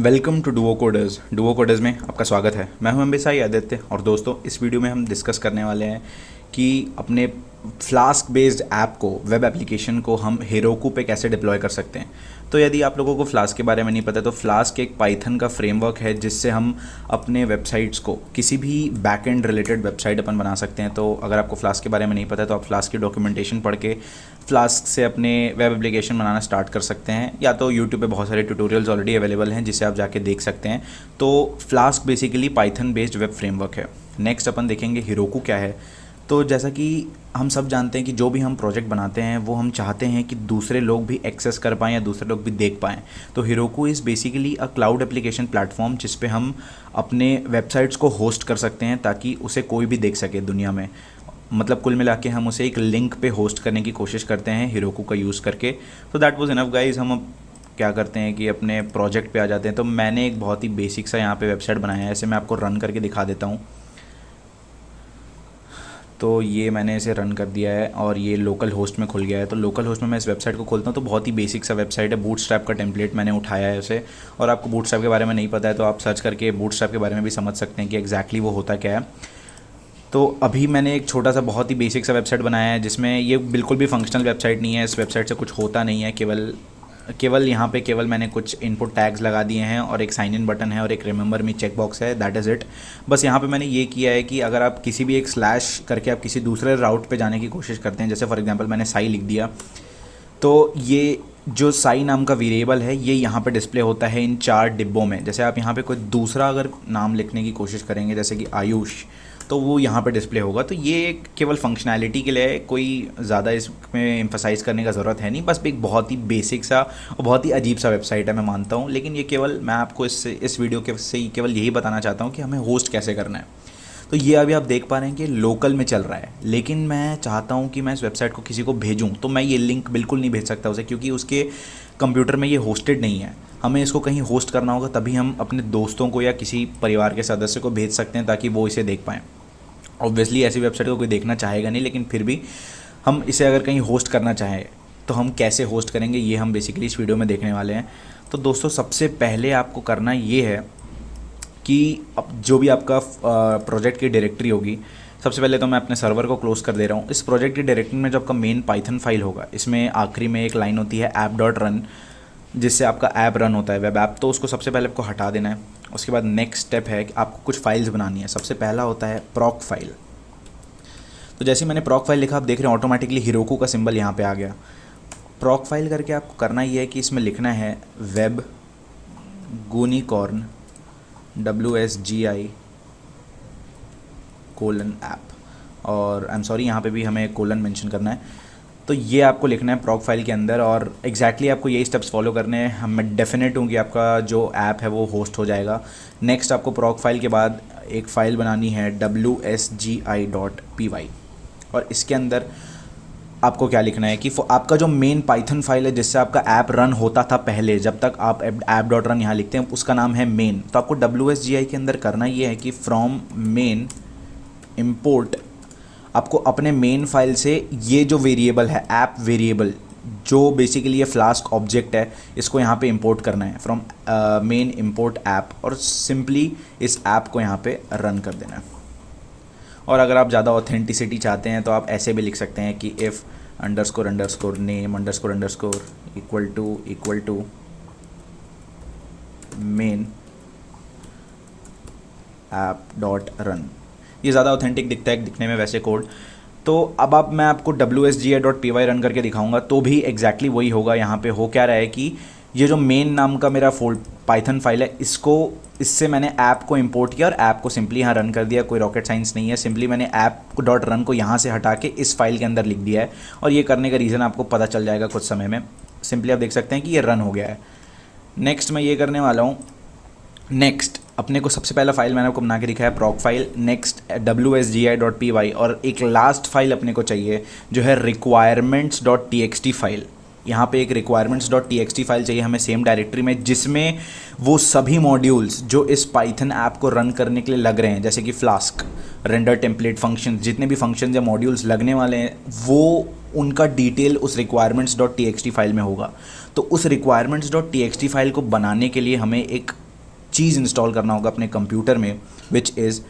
Welcome to Duo coders में आपका स्वागत है। मैं हूं एमबीसाई आदित्य और दोस्तों इस वीडियो में हम डिस्कस करने वाले हैं कि अपने फ्लास्क बेस्ड ऐप को, वेब एप्लीकेशन को हम हेरोकू पे कैसे डिप्लॉय कर सकते हैं। तो यदि आप लोगों को फ्लास्क के बारे में नहीं पता तो फ्लास्क एक पाइथन का फ्रेमवर्क है जिससे हम अपने वेबसाइट्स को, किसी भी बैकएंड रिलेटेड वेबसाइट अपन बना सकते हैं। तो अगर आपको फ्लास्क के बारे में नहीं पता तो आप फ्लास्क की डॉक्यूमेंटेशन पढ़ के फ्लास्क से अपने वेब एप्लीकेशन बनाना स्टार्ट कर सकते हैं, या तो यूट्यूब पे बहुत सारे ट्यूटोरियल्स ऑलरेडी अवेलेबल हैं जिसे आप जाके देख सकते हैं। तो flask basically Python based web framework है। नेक्स्ट अपन देखेंगे हेरोकू क्या है। तो जैसा कि हम सब जानते हैं कि जो भी हम प्रोजेक्ट बनाते हैं वो हम चाहते हैं कि दूसरे लोग भी एक्सेस कर पाएँ या दूसरे लोग भी देख पाएँ। तो Heroku is basically a cloud application platform जिस पे हम अपने वेबसाइट्स को होस्ट कर सकते हैं ताकि उसे कोई भी देख सके दुनिया में। मतलब कुल मिला के हम उसे एक लिंक पे होस्ट करने की कोशिश करते हैं हेरोकू का यूज़ करके। तो दैट वाज इनफ गाइस। हम अब क्या करते हैं कि अपने प्रोजेक्ट पे आ जाते हैं। तो मैंने एक बहुत ही बेसिक सा यहाँ पे वेबसाइट बनाया है, ऐसे मैं आपको रन करके दिखा देता हूँ। तो ये मैंने इसे रन कर दिया है और ये लोकल होस्ट में खुल गया है। तो लोकल होस्ट में मैं इस वेबसाइट को खोलता हूँ तो बहुत ही बेसिक सा वेबसाइट है। बूटस्ट्रैप का टेम्पलेट मैंने उठाया है उसे, और आपको बूटस्ट्रैप के बारे में नहीं पता है तो आप सर्च करके बूटस्ट्रैप के बारे में भी समझ सकते हैं कि एग्जैक्टली वो होता क्या है। तो अभी मैंने एक छोटा सा बहुत ही बेसिक सा वेबसाइट बनाया है जिसमें ये बिल्कुल भी फंक्शनल वेबसाइट नहीं है। इस वेबसाइट से कुछ होता नहीं है, केवल यहाँ पे मैंने कुछ इनपुट टैग्स लगा दिए हैं और एक साइन इन बटन है और एक रिमेंबर मी चेक बॉक्स है। That is it. बस यहाँ पे मैंने ये किया है कि अगर आप किसी भी एक स्लैश करके आप किसी दूसरे राउट पे जाने की कोशिश करते हैं, जैसे फॉर एग्जांपल मैंने साई लिख दिया, तो ये जो साई नाम का वेरिएबल है ये यहाँ पे डिस्प्ले होता है इन 4 डिब्बों में। जैसे आप यहाँ पे कोई दूसरा अगर नाम लिखने की कोशिश करेंगे जैसे कि आयुष, तो वो यहाँ पे डिस्प्ले होगा। तो ये केवल फंक्शनैलिटी के लिए, कोई ज़्यादा इसमें एम्फसाइज़ करने का ज़रूरत है नहीं। बस एक बहुत ही बेसिक सा और बहुत ही अजीब सा वेबसाइट है, मैं मानता हूँ, लेकिन ये केवल मैं आपको इस वीडियो के से केवल यही बताना चाहता हूँ कि हमें होस्ट कैसे करना है। तो ये अभी आप देख पा रहे हैं कि लोकल में चल रहा है, लेकिन मैं चाहता हूँ कि मैं इस वेबसाइट को किसी को भेजूँ तो मैं ये लिंक बिल्कुल नहीं भेज सकता उसे, क्योंकि उसके कंप्यूटर में ये होस्टेड नहीं है। हमें इसको कहीं होस्ट करना होगा तभी हम अपने दोस्तों को या किसी परिवार के सदस्य को भेज सकते हैं ताकि वो इसे देख पाएँ। ऑब्वियसली ऐसी वेबसाइट को कोई देखना चाहेगा नहीं, लेकिन फिर भी हम इसे अगर कहीं होस्ट करना चाहें तो हम कैसे होस्ट करेंगे ये हम बेसिकली इस वीडियो में देखने वाले हैं। तो दोस्तों सबसे पहले आपको करना ये है कि अब जो भी आपका प्रोजेक्ट की डायरेक्टरी होगी, सबसे पहले तो मैं अपने सर्वर को क्लोज़ कर दे रहा हूँ। इस प्रोजेक्ट की डायरेक्टरी में जो आपका मेन पाइथन फाइल होगा, इसमें आखिरी में एक लाइन होती है app.run, जिससे आपका ऐप रन होता है, वेब ऐप। तो उसको सबसे पहले आपको हटा देना है। उसके बाद नेक्स्ट स्टेप है कि आपको कुछ फाइल्स बनानी है। सबसे पहला होता है प्रॉक फाइल। तो जैसे मैंने प्रॉक फाइल लिखा, आप देख रहे हैं ऑटोमेटिकली हेरोकू का सिंबल यहाँ पे आ गया। प्रॉक फाइल करके आपको करना ये है कि इसमें लिखना है वेब गुनिकॉर्न WSGI :ऐप, और आई एम सॉरी यहाँ पे भी हमें कोलन मेंशन करना है। तो ये आपको लिखना है प्रॉक फाइल के अंदर, और एग्जैक्टली आपको यही स्टेप्स फॉलो करने हैं। मैं डेफिनेट हूँ कि आपका जो ऐप है वो होस्ट हो जाएगा। नेक्स्ट आपको प्रॉक फाइल के बाद एक फ़ाइल बनानी है WSGI.py, और इसके अंदर आपको क्या लिखना है कि आपका जो मेन पाइथन फाइल है जिससे आपका ऐप रन होता था पहले, जब तक आप app.run यहाँ लिखते हैं, उसका नाम है मेन। तो आपको WSGI के अंदर करना ये है कि फ्रॉम मेन इम्पोर्ट, आपको अपने मेन फाइल से ये जो वेरिएबल है ऐप वेरिएबल, जो बेसिकली ये फ्लास्क ऑब्जेक्ट है, इसको यहाँ पे इंपोर्ट करना है फ्रॉम मेन इंपोर्ट ऐप, और सिंपली इस ऐप को यहाँ पे रन कर देना है। और अगर आप ज़्यादा ऑथेंटिसिटी चाहते हैं तो आप ऐसे भी लिख सकते हैं कि if __name__ equal to main ऐप.run। ये ज़्यादा ऑथेंटिक दिखता है दिखने में वैसे कोड। तो अब मैं आपको WSGI.py रन करके दिखाऊंगा तो भी एग्जैक्टली वही होगा। यहाँ पे हो क्या रहा है कि ये जो मेन नाम का मेरा पाइथन फाइल है, इससे मैंने ऐप को इंपोर्ट किया और ऐप को सिंपली यहाँ रन कर दिया। कोई रॉकेट साइंस नहीं है, सिंपली मैंने ऐप.run को यहाँ से हटा के इस फाइल के अंदर लिख दिया है। और ये करने का रीज़न आपको पता चल जाएगा कुछ समय में। सिंपली आप देख सकते हैं कि ये रन हो गया है। नेक्स्ट मैं ये करने वाला हूँ, नेक्स्ट अपने को सबसे पहला फाइल मैंने आपको बना के दिखाया प्रॉक फाइल, नेक्स्ट WSGI.py, और एक लास्ट फाइल अपने को चाहिए जो है requirements.txt फाइल। यहाँ पे एक requirements.txt फाइल चाहिए हमें सेम डायरेक्टरी में, जिसमें वो सभी मॉड्यूल्स जो इस पाइथन ऐप को रन करने के लिए लग रहे हैं, जैसे कि फ्लास्क, रेंडर टेम्पलेट फंक्शन, जितने भी फंक्शन या मॉड्यूल्स लगने वाले हैं, वो उनका डिटेल उस requirements.txt फाइल में होगा। तो उस requirements.txt फाइल को बनाने के लिए हमें एक चीज़ इंस्टॉल करना होगा अपने कंप्यूटर में, विच इज़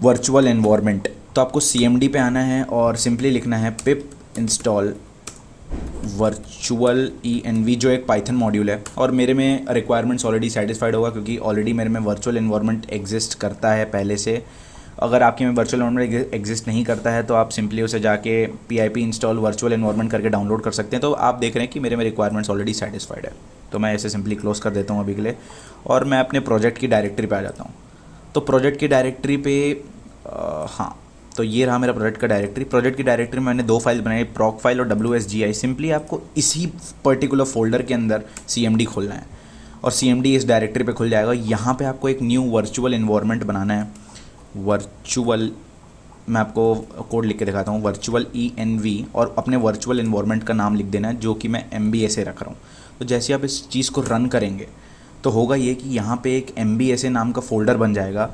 वर्चुअल एनवायरनमेंट। तो आपको CMD पे आना है और सिंपली लिखना है पिप इंस्टॉल वर्चुअल ENV, जो एक पाइथन मॉड्यूल है। और मेरे में रिक्वायरमेंट्स ऑलरेडी सेटिस्फाइड होगा क्योंकि ऑलरेडी मेरे में वर्चुअल एनवायरनमेंट एग्जिस्ट करता है पहले से। अगर आपके में वर्चुअल एनवायरनमेंट एग्जिस्ट नहीं करता है तो आप सिंपली उसे जाके PIP इंस्टॉल वर्चुअल एनवायरनमेंट करके डाउनलोड कर सकते हैं। तो आप देख रहे हैं कि मेरे में रिक्वायरमेंट्स ऑलरेडी सेटिस्फाइड है, तो मैं ऐसे सिंपली क्लोज कर देता हूँ अभी के लिए और मैं अपने प्रोजेक्ट की डायरेक्टरी पे आ जाता हूँ। तो प्रोजेक्ट की डायरेक्टरी पे हाँ, तो ये रहा मेरा प्रोजेक्ट का डायरेक्टरी। प्रोजेक्ट की डायरेक्टरी में मैंने 2 फाइल बनाई, प्रॉक फाइल और WSGI। सिंपली आपको इसी पर्टिकुलर फोल्डर के अंदर CMD खोलना है और CMD इस डायरेक्टरी पे खुल जाएगा। यहाँ पे आपको एक न्यू वर्चुअल एनवायरनमेंट बनाना है। वर्चुअल, मैं आपको कोड लिख के दिखाता हूँ, वर्चुअल ENV, और अपने वर्चुअल एनवायरनमेंट का नाम लिख देना है जो कि मैं MBSA रख रहा हूँ। तो जैसे आप इस चीज़ को रन करेंगे तो होगा ये कि यहाँ पे एक MBSA नाम का फ़ोल्डर बन जाएगा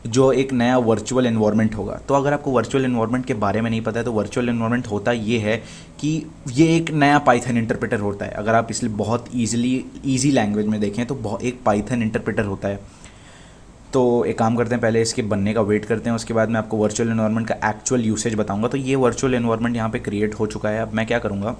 जो एक नया वर्चुअल एनवायरनमेंट होगा। तो अगर आपको वर्चुअल एनवायरनमेंट के बारे में नहीं पता है तो वर्चुअल एनवायरनमेंट होता ये है कि ये एक नया पाइथन इंटरप्रेटर होता है। अगर आप इसलिए बहुत ईजी लैंग्वेज में देखें तो एक पाइथन इंटरप्रेटर होता है। तो एक काम करते हैं, पहले इसके बनने का वेट करते हैं, उसके बाद मैं आपको वर्चुअल एनवायरनमेंट का एक्चुअल यूसेज बताऊंगा। तो ये वर्चुअल एनवायरनमेंट यहाँ पे क्रिएट हो चुका है। अब मैं क्या करूँगा,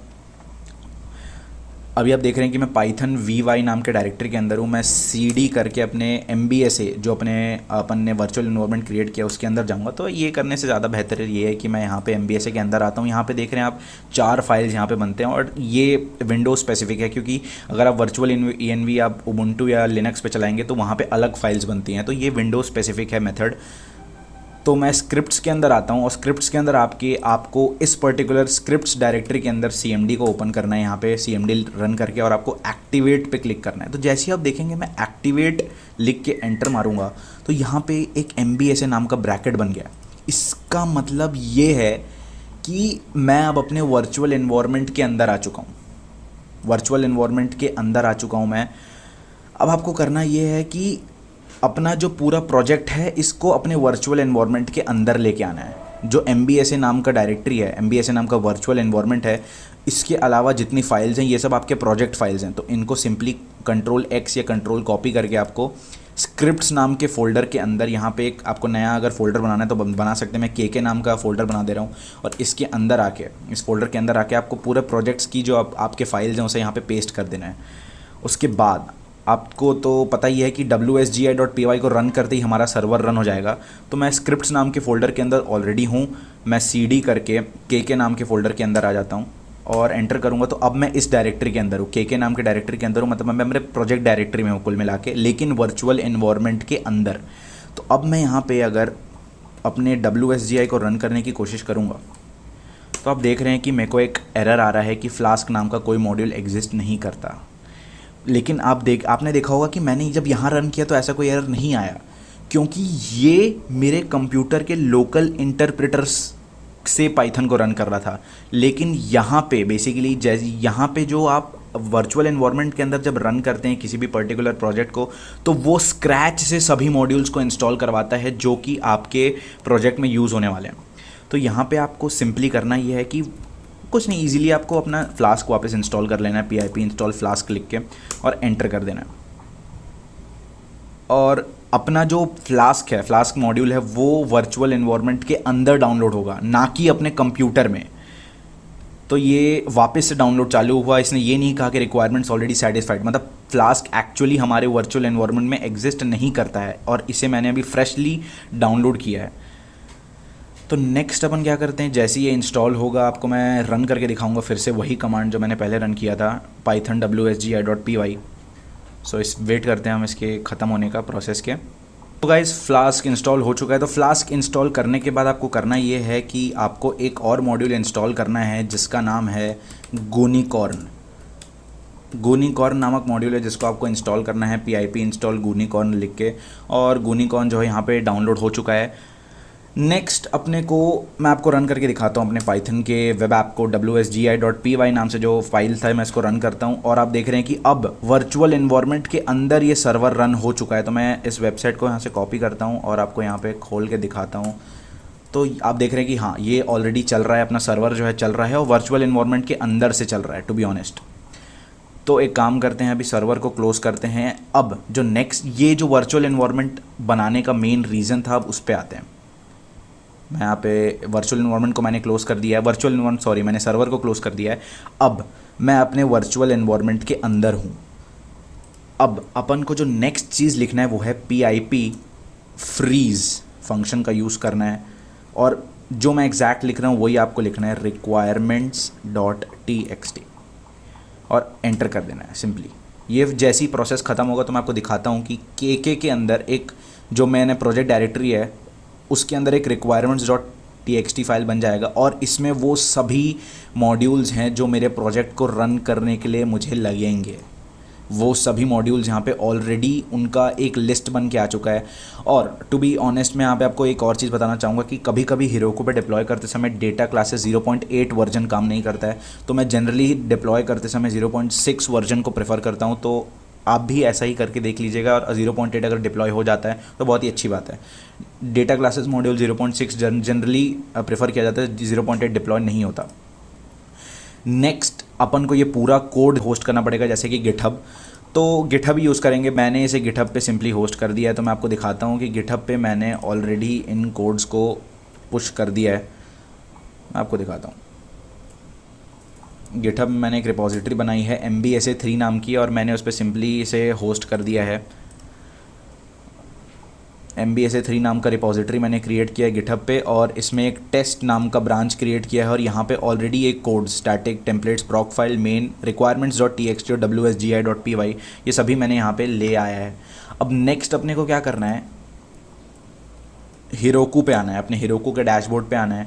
अभी आप देख रहे हैं कि मैं पाइथन VY नाम के डायरेक्टरी के अंदर हूँ। मैं CD करके अपने MBSA जो अपन ने वर्चुअल एनवायरनमेंट क्रिएट किया उसके अंदर जाऊँगा। तो ये करने से ज़्यादा बेहतर ये है कि मैं यहाँ पे MBSA के अंदर आता हूँ। यहाँ पे देख रहे हैं आप 4 फाइल्स यहाँ पे बनते हैं और ये विंडोज स्पेसिफिक है क्योंकि अगर आप वर्चुअल ENV आप उबुंटू या लिनक्स पे चलाएंगे तो वहाँ पे अलग फाइल्स बनती हैं। तो ये विंडोज स्पेसिफिक है मेथड। तो मैं स्क्रिप्ट्स के अंदर आता हूँ और स्क्रिप्ट्स के अंदर आपको इस पर्टिकुलर स्क्रिप्ट्स डायरेक्टरी के अंदर CMD को ओपन करना है, यहाँ पे CMD रन करके, और आपको एक्टिवेट पे क्लिक करना है। तो जैसे ही आप देखेंगे मैं एक्टिवेट लिख के एंटर मारूंगा तो यहाँ पे एक MBSA नाम का ब्रैकेट बन गया। इसका मतलब ये है कि मैं अब अपने वर्चुअल एनवायरनमेंट के अंदर आ चुका हूँ। वर्चुअल एनवायरनमेंट के अंदर आ चुका हूँ मैं। अब आपको करना ये है कि अपना जो पूरा प्रोजेक्ट है इसको अपने वर्चुअल एनवायरनमेंट के अंदर लेके आना है। जो MBSA नाम का डायरेक्टरी है, MBSA नाम का वर्चुअल एनवायरनमेंट है, इसके अलावा जितनी फाइल्स हैं ये सब आपके प्रोजेक्ट फाइल्स हैं। तो इनको सिंपली Ctrl+X या Ctrl+C करके आपको स्क्रिप्ट्स नाम के फोल्डर के अंदर, यहाँ पे एक आपको नया अगर फोल्डर बनाना है तो बना सकते हैं। मैं KK नाम का फोल्डर बना दे रहा हूँ और इसके अंदर आके, इस फोल्डर के अंदर आके आपको पूरे प्रोजेक्ट्स की जो आपके फाइल्स हैं उसे यहाँ पे पेस्ट कर देना है। उसके बाद आपको तो पता ही है कि WSGI.py को रन करते ही हमारा सर्वर रन हो जाएगा। तो मैं स्क्रिप्ट्स नाम के फ़ोल्डर के अंदर ऑलरेडी हूँ। मैं CD करके KK नाम के फ़ोल्डर के अंदर आ जाता हूँ और एंटर करूँगा तो अब मैं इस डायरेक्टरी के अंदर हूँ, KK नाम के डायरेक्टरी के अंदर हूँ। मतलब मैं मेरे प्रोजेक्ट डायरेक्टरी में हूँ कुल मिला के, लेकिन वर्चुअल एनवायरनमेंट के अंदर। तो अब मैं यहाँ पर अगर अपने WSGI को रन करने की कोशिश करूँगा तो आप देख रहे हैं कि मेरे को एक एरर आ रहा है कि फ्लास्क नाम का कोई मॉड्यूल एग्जिस्ट नहीं करता। लेकिन आपने देखा होगा कि मैंने जब यहाँ रन किया तो ऐसा कोई एरर नहीं आया क्योंकि ये मेरे कंप्यूटर के लोकल इंटरप्रेटर्स से पाइथन को रन कर रहा था। लेकिन यहाँ पे बेसिकली जैसे यहाँ पे जो आप वर्चुअल एनवायरनमेंट के अंदर जब रन करते हैं किसी भी पर्टिकुलर प्रोजेक्ट को तो वो स्क्रैच से सभी मॉड्यूल्स को इंस्टॉल करवाता है जो कि आपके प्रोजेक्ट में यूज़ होने वाले हैं। तो यहाँ पे आपको सिंपली करना ये है कि कुछ नहीं, इजीली आपको अपना फ्लास्क वापस इंस्टॉल कर लेना है, PIP इंस्टॉल फ्लास्क लिख के और एंटर कर देना है। और अपना जो फ्लास्क है, फ्लास्क मॉड्यूल है, वो वर्चुअल एनवायरनमेंट के अंदर डाउनलोड होगा, ना कि अपने कंप्यूटर में। तो ये वापस से डाउनलोड चालू हुआ। इसने ये नहीं कहा कि रिक्वायरमेंट्स ऑलरेडी सेटिस्फाइड, मतलब फ्लास्क एक्चुअली हमारे वर्चुअल एनवायरनमेंट में एग्जिस्ट नहीं करता है और इसे मैंने अभी फ्रेशली डाउनलोड किया है। तो नेक्स्ट अपन क्या करते हैं, जैसे ये इंस्टॉल होगा आपको मैं रन करके दिखाऊंगा फिर से वही कमांड जो मैंने पहले रन किया था, पाइथन WSGI.py। सो इस वेट करते हैं हम इसके ख़त्म होने का प्रोसेस के। तो गाइस फ्लास्क इंस्टॉल हो चुका है। तो फ्लास्क इंस्टॉल करने के बाद आपको करना ये है कि आपको एक और मॉड्यूल इंस्टॉल करना है जिसका नाम है गूनिकॉर्न। गूनिकॉर्न नामक मॉड्यूल है जिसको आपको इंस्टॉल करना है, PIP इंस्टॉल गूनिकॉर्न लिख के। और गूनिकॉर्न जो है यहाँ पे डाउनलोड हो चुका है। नेक्स्ट अपने को मैं आपको रन करके दिखाता हूँ अपने पाइथन के वेब ऐप को। WSGI.py नाम से जो फाइल था मैं इसको रन करता हूँ और आप देख रहे हैं कि अब वर्चुअल एनवायरनमेंट के अंदर ये सर्वर रन हो चुका है। तो मैं इस वेबसाइट को यहाँ से कॉपी करता हूँ और आपको यहाँ पे खोल के दिखाता हूँ। तो आप देख रहे हैं कि हाँ ये ऑलरेडी चल रहा है, अपना सर्वर जो है चल रहा है और वर्चुअल एनवायरनमेंट के अंदर से चल रहा है टू बी ऑनेस्ट। तो एक काम करते हैं, अभी सर्वर को क्लोज करते हैं। अब जो नेक्स्ट ये जो वर्चुअल एनवायरनमेंट बनाने का मेन रीज़न था, अब उस पर आते हैं। मैं यहाँ पे वर्चुअल एनवायरनमेंट को मैंने क्लोज़ कर दिया है, मैंने सर्वर को क्लोज़ कर दिया है। अब मैं अपने वर्चुअल एनवायरनमेंट के अंदर हूँ। अब अपन को जो नेक्स्ट चीज़ लिखना है वो है PIP फ्रीज़ फंक्शन का यूज़ करना है, और जो मैं एग्जैक्ट लिख रहा हूँ वही आपको लिखना है, requirements.txt, और एंटर कर देना है सिंपली। ये जैसी प्रोसेस ख़त्म होगा तो मैं आपको दिखाता हूँ कि के अंदर एक जो मैंने प्रोजेक्ट डायरेक्टरी है उसके अंदर एक requirements.txt फाइल बन जाएगा, और इसमें वो सभी मॉड्यूल्स हैं जो मेरे प्रोजेक्ट को रन करने के लिए मुझे लगेंगे। वो सभी मॉड्यूल्स यहाँ पे ऑलरेडी उनका एक लिस्ट बन के आ चुका है। और टू बी ऑनेस्ट मैं यहाँ पे आपको एक और चीज़ बताना चाहूँगा कि कभी कभी Heroku पे डिप्लॉय करते समय डेटा क्लासेस 0.8 वर्जन काम नहीं करता है, तो मैं जनरली डिप्लॉय करते समय 0.6 वर्जन को प्रेफर करता हूँ। तो आप भी ऐसा ही करके देख लीजिएगा, और 0.8 अगर डिप्लॉय हो जाता है तो बहुत ही अच्छी बात है। Data classes module 0.6 generally prefer किया जाता है, 0.8 डिप्लॉय नहीं होता। नेक्स्ट अपन को ये पूरा कोड होस्ट करना पड़ेगा, जैसे कि गिटहब। तो गिटहब यूज़ करेंगे, मैंने इसे गिटहब पे सिंपली होस्ट कर दिया है। तो मैं आपको दिखाता हूँ कि गिटहब पे मैंने ऑलरेडी इन कोड्स को पुश कर दिया है। मैं आपको दिखाता हूँ, गिटहब में मैंने एक रिपोजिटरी बनाई है MBSA3 नाम की, और मैंने उस पर सिंपली इसे होस्ट कर दिया है। MBSA3 नाम का रिपोजिटरी मैंने क्रिएट किया है गिटहब पे, और इसमें एक टेस्ट नाम का ब्रांच क्रिएट किया है, और यहाँ पे ऑलरेडी एक code static templates प्रॉक file main requirements.txt और wsgi.py ये सभी मैंने यहाँ पे ले आया है। अब नेक्स्ट अपने को क्या करना है, Heroku पे आना है, अपने Heroku के डैशबोर्ड पे आना है।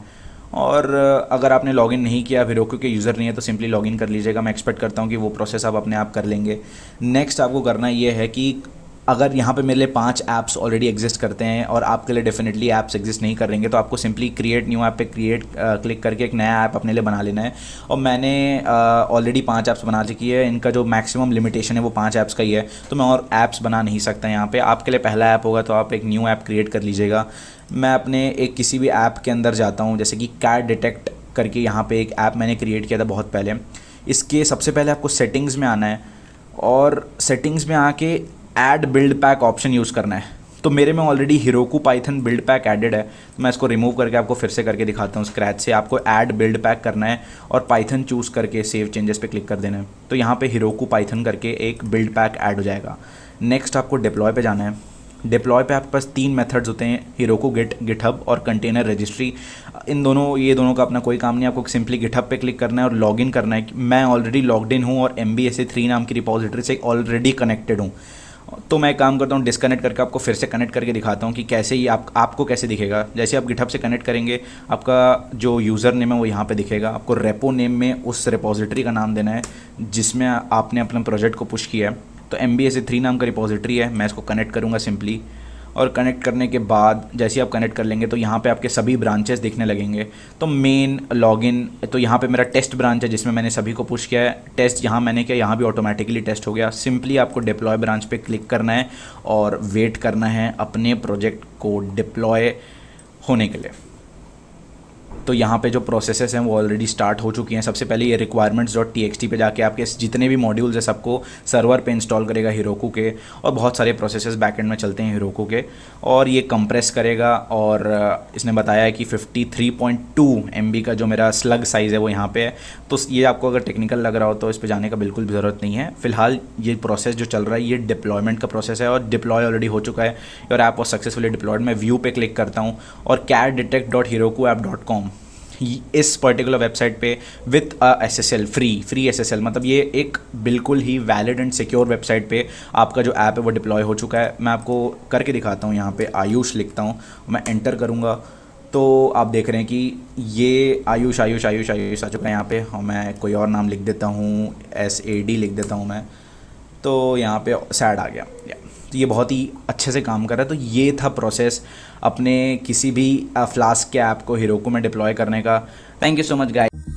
और अगर आपने लॉगिन नहीं किया, Heroku के यूज़र नहीं है, तो सिंपली लॉगिन कर लीजिएगा। मैं एक्सपेक्ट करता हूँ कि वो प्रोसेस आप अपने आप कर लेंगे। नेक्स्ट आपको करना ये है कि अगर यहाँ पे मेरे लिए 5 ऐप्स ऑलरेडी एग्जिस्ट करते हैं और आपके लिए डेफिनेटली ऐप्स एग्जिस्ट नहीं करेंगे, तो आपको सिंपली क्रिएट न्यू ऐप पे क्लिक करके एक नया ऐप अपने लिए बना लेना है। और मैंने ऑलरेडी 5 ऐप्स बना चुकी है। इनका जो मैक्सिमम लिमिटेशन है वो 5 ऐप्स का ही है, तो मैं और ऐप्स बना नहीं सकता यहाँ पे। आपके लिए पहला ऐप होगा तो आप एक न्यू ऐप क्रिएट कर लीजिएगा। मैं अपने एक किसी भी ऐप के अंदर जाता हूँ, जैसे कि कैट डिटेक्ट करके यहाँ पर एक ऐप मैंने क्रिएट किया था बहुत पहले। इसके सबसे पहले आपको सेटिंग्स में आना है, और सेटिंग्स में आके add build pack option use करना है। तो मेरे में already Heroku Python build pack added है, तो मैं इसको रिमूव करके आपको फिर से करके दिखाता हूँ स्क्रैच से। आपको ऐड बिल्ड पैक करना है और Python चूज़ करके सेव चेंजेस पे क्लिक कर देना है। तो यहाँ पे Heroku Python करके एक बिल्ड पैक ऐड हो जाएगा। नेक्स्ट आपको डिप्लॉय पे जाना है। डिप्लॉय पे आपके पास 3 मेथड्स होते हैं, Heroku Git, गिटहब और कंटेनर रजिस्ट्री। ये दोनों का अपना कोई काम नहीं, आपको सिंपली गिटहब पे क्लिक करना है और लॉगिन करना है। मैं ऑलरेडी लॉग्ड इन हूँ और MBSA3 नाम की रिपोजिटरी से ऑलरेडी कनेक्टेड हूँ। तो मैं काम करता हूँ, डिस्कनेक्ट करके आपको फिर से कनेक्ट करके दिखाता हूँ कि कैसे ही आपको कैसे दिखेगा। जैसे आप गिटहब से कनेक्ट करेंगे, आपका जो यूज़र नेम है वो यहाँ पे दिखेगा। आपको रेपो नेम में उस रिपोजिटरी का नाम देना है जिसमें आपने अपने प्रोजेक्ट को पुश किया है। तो MBSA3 नाम का रिपोजिटरी है, मैं इसको कनेक्ट करूँगा सिंपली। और कनेक्ट करने के बाद जैसे ही आप कनेक्ट कर लेंगे तो यहाँ पे आपके सभी ब्रांचेस दिखने लगेंगे। तो मेन लॉगिन, तो यहाँ पे मेरा टेस्ट ब्रांच है जिसमें मैंने सभी को पुश किया है। टेस्ट यहाँ मैंने किया, यहाँ भी ऑटोमेटिकली टेस्ट हो गया। सिंपली आपको डिप्लॉय ब्रांच पे क्लिक करना है और वेट करना है अपने प्रोजेक्ट को डिप्लॉय होने के लिए। तो यहाँ पे जो प्रोसेसेस हैं वो ऑलरेडी स्टार्ट हो चुकी हैं। सबसे पहले ये requirements.txt पे जाके आपके जितने भी मॉड्यूल्स हैं सबको सर्वर पे इंस्टॉल करेगा Heroku के, और बहुत सारे प्रोसेसेस बैकएंड में चलते हैं Heroku के, और ये कंप्रेस करेगा। और इसने बताया है कि 53.2 MB का जो मेरा स्लग साइज़ है वो यहाँ पे है। तो ये आपको अगर टेक्निकल लग रहा हो तो इस पर जाने का बिल्कुल भी ज़रूरत नहीं है। फिलहाल ये प्रोसेस जो चल रहा है ये डिप्लॉयमेंट का प्रोसेस है, और डिप्लॉय ऑलरेडी हो चुका है और ऐप वॉज सक्सेसफुली डिप्लॉयड। मैं व्यू पे क्लिक करता हूँ और catdetect.herokuapp.com इस पर्टिकुलर वेबसाइट पे विथ SSL फ्री SSL, मतलब ये एक बिल्कुल ही वैलिड एंड सिक्योर वेबसाइट पे आपका जो ऐप है वो डिप्लॉय हो चुका है। मैं आपको करके दिखाता हूँ। यहाँ पे आयुष लिखता हूँ, मैं एंटर करूँगा तो आप देख रहे हैं कि ये आयुष आ चुका है यहाँ पे। और मैं कोई और नाम लिख देता हूँ, SAD लिख देता हूँ मैं, तो यहाँ पे सैड आ गया। तो ये बहुत ही अच्छे से काम कर रहा है। तो ये था प्रोसेस अपने किसी भी फ्लास्क के ऐप को Heroku में डिप्लॉय करने का। Thank you so much guys.